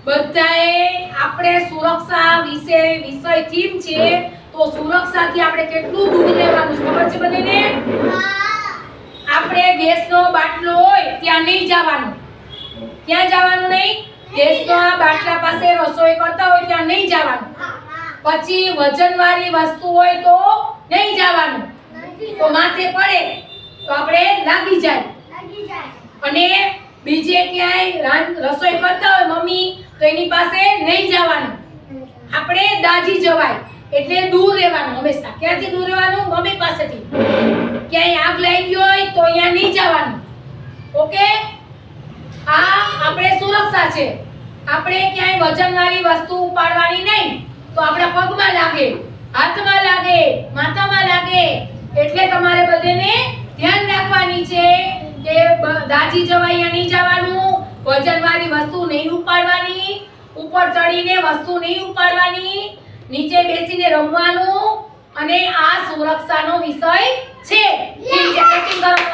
બધાએ આપણે સુરક્ષા વિશે વિષય થીમ છે તો સુરક્ષાથી આપણે કેટલું દૂર રહેવાનું ખબર છે બધાને? આપણે ગેસનો બાટલો હોય ત્યાં નહીં જવાનું. ક્યાં જવાનું નહીં? ગેસના બાટલા પાસે રસોઈ કરતા હોય ત્યાં નહીં જવાનું. પછી વજનવાળી વસ્તુ હોય તો નહીં જવાનું. તો માથે પડે તો આપણે લાગી જાય. અને બીજે ક્યાંય રસોઈ કરતા હોય મમ્મી તો એની પાસે નહીં જવાનું. આપણે દાજી જવાય એટલે દૂર રહેવાનું હંમેશા. ક્યાંથી દૂર રહેવાનું? મમ્મી પાસેથી. ક્યાંય આગ લાગી હોય તો અહીંયા નહીં જવાનું. ઓકે? આ આપણે સુરક્ષા છે. આપણે ક્યાંય વજનવાળી વસ્તુ ઉપાડવાની નહીં તો આપણા પગમાં લાગે, હાથમાં લાગે, માથામાં લાગે. એટલે તમારે બધાને ધ્યાન રાખવાની છે કે દાજી જવાય નહીં જવાનું, વજનવાળી વસ્તુ નહીં ઉપાડવાની, ઉપર ચડીને વસ્તુ નહીં ઉપાડવાની, નીચે બેસીને રમવાનું. અને આ સુરક્ષાનો વિષય છે. ઠીક છે, પેકિંગ કરો.